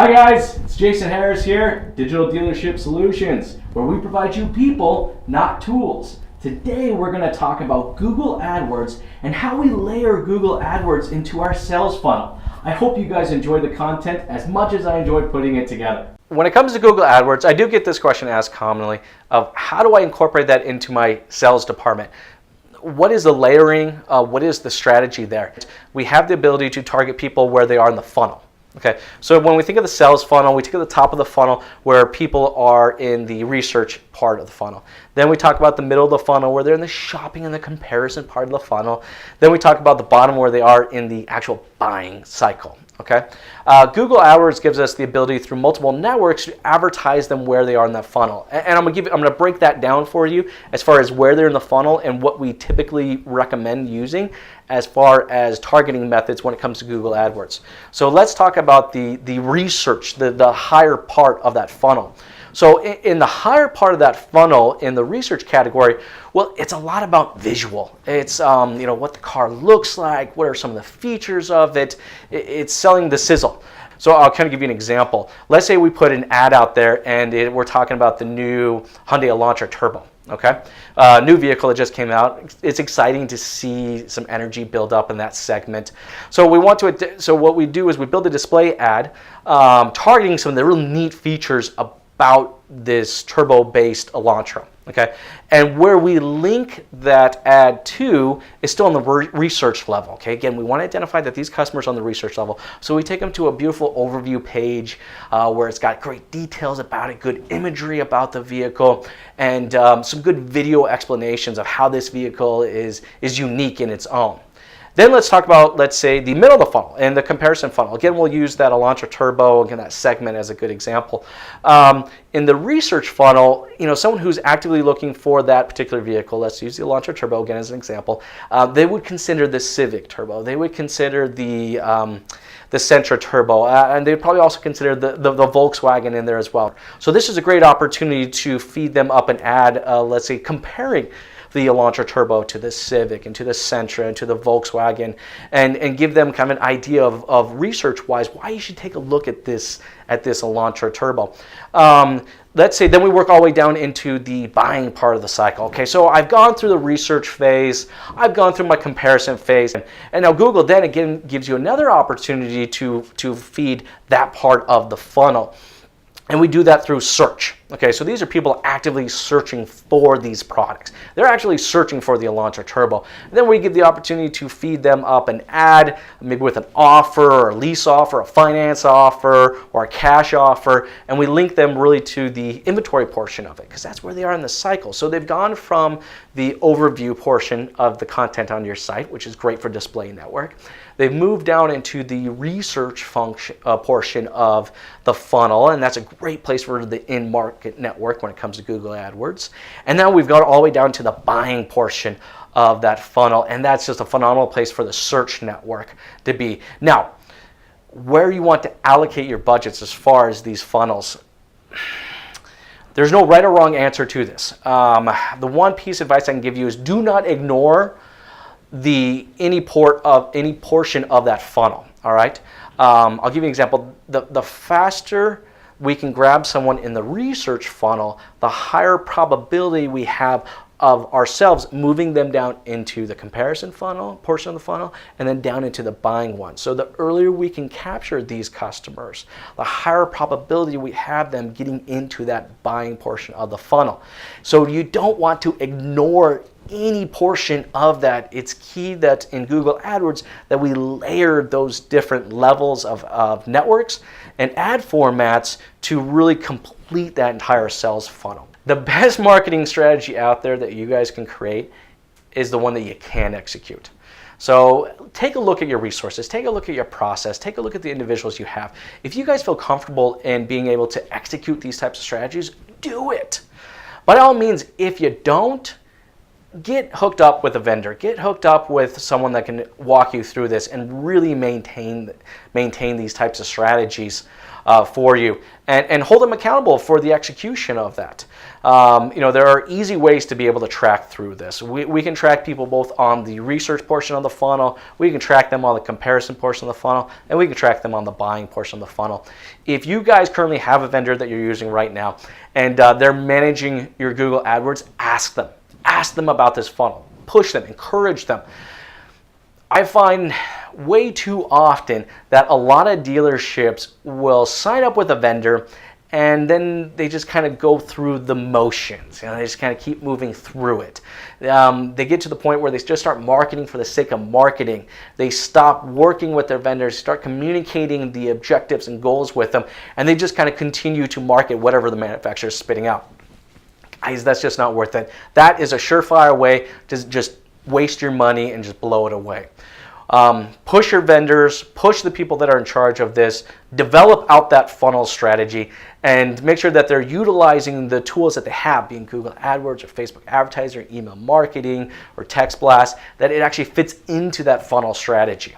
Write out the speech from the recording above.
Hi guys, it's Jason Harris here, Digital Dealership Solutions, where we provide you people, not tools. Today we're going to talk about Google AdWords and how we layer Google AdWords into our sales funnel. I hope you guys enjoy the content as much as I enjoyed putting it together. When it comes to Google AdWords, I do get this question asked commonly of how do I incorporate that into my sales department? What is the layering? What is the strategy there? We have the ability to target people where they are in the funnel. Okay, so when we think of the sales funnel, we take at the top of the funnel where people are in the research part of the funnel. Then we talk about the middle of the funnel where they're in the shopping and the comparison part of the funnel. Then we talk about the bottom where they are in the actual buying cycle. Okay, Google AdWords gives us the ability through multiple networks to advertise them where they are in that funnel. And I'm gonna break that down for you as far as where they're in the funnel and what we typically recommend using as far as targeting methods when it comes to Google AdWords. So let's talk about the research, the higher part of that funnel. So in the higher part of that funnel, in the research category, well, it's a lot about visual. It's what the car looks like, what are some of the features of it. It's selling the sizzle. So I'll kind of give you an example. Let's say we put an ad out there and we're talking about the new Hyundai Elantra Turbo. Okay, new vehicle that just came out. It's exciting to see some energy build up in that segment. So what we do is we build a display ad targeting some of the real neat features about this turbo-based Elantra. Okay, and where we link that ad to is still on the research level. Okay, again, we want to identify that these customers are on the research level, so we take them to a beautiful overview page where it's got great details about it, good imagery about the vehicle, and some good video explanations of how this vehicle is unique in its own. Then let's talk about, let's say, the middle of the funnel and the comparison funnel. Again, we'll use that Elantra Turbo, again, that segment as a good example. In the research funnel, someone who's actively looking for that particular vehicle, let's use the Elantra Turbo again as an example, they would consider the Civic Turbo. They would consider the Sentra Turbo, and they'd probably also consider the Volkswagen in there as well. So this is a great opportunity to feed them up an ad, let's say, comparing the Elantra Turbo to the Civic and to the Sentra and to the Volkswagen, and give them kind of an idea of research-wise why you should take a look at this Elantra Turbo. Let's say then we work all the way down into the buying part of the cycle. Okay, so I've gone through the research phase, I've gone through my comparison phase, and now Google then again gives you another opportunity to feed that part of the funnel. And we do that through search. Okay, so these are people actively searching for these products. They're actually searching for the Elantra Turbo. And then we give the opportunity to feed them up an ad, maybe with an offer or a lease offer, a finance offer, or a cash offer, and we link them really to the inventory portion of it, because that's where they are in the cycle. So they've gone from the overview portion of the content on your site, which is great for display network. They've moved down into the research function portion of the funnel, and that's a great place for the in-market network when it comes to Google AdWords. And now we've got all the way down to the buying portion of that funnel, and that's just a phenomenal place for the search network to be. Now, where you want to allocate your budgets as far as these funnels, there's no right or wrong answer to this. The one piece of advice I can give you is do not ignore any portion of that funnel. All right, I'll give you an example. The faster we can grab someone in the research funnel, the higher probability we have of ourselves moving them down into the comparison funnel portion of the funnel and then down into the buying one. So the earlier we can capture these customers, the higher probability we have them getting into that buying portion of the funnel. So you don't want to ignore any portion of that. It's key that in Google AdWords that we layer those different levels of networks and ad formats to really complete that entire sales funnel. The best marketing strategy out there that you guys can create is the one that you can execute. So take a look at your resources, take a look at your process, take a look at the individuals you have. If you guys feel comfortable in being able to execute these types of strategies, do it. By all means, if you don't, get hooked up with a vendor, get hooked up with someone that can walk you through this and really maintain these types of strategies for you, and hold them accountable for the execution of that. There are easy ways to be able to track through this. We can track people both on the research portion of the funnel, we can track them on the comparison portion of the funnel, and we can track them on the buying portion of the funnel. If you guys currently have a vendor that you're using right now and they're managing your Google AdWords, ask them about this funnel. Push them, encourage them. I find way too often that a lot of dealerships will sign up with a vendor and then they just kind of go through the motions. They just kind of keep moving through it. They get to the point where they just start marketing for the sake of marketing. They stop working with their vendors, start communicating the objectives and goals with them, and they just kind of continue to market whatever the manufacturer is spitting out. Guys, that's just not worth it. That is a surefire way to just waste your money and just blow it away. Push your vendors, push the people that are in charge of this, develop out that funnel strategy, and make sure that they're utilizing the tools that they have, being Google AdWords or Facebook advertising, email marketing, or text blast, that it actually fits into that funnel strategy.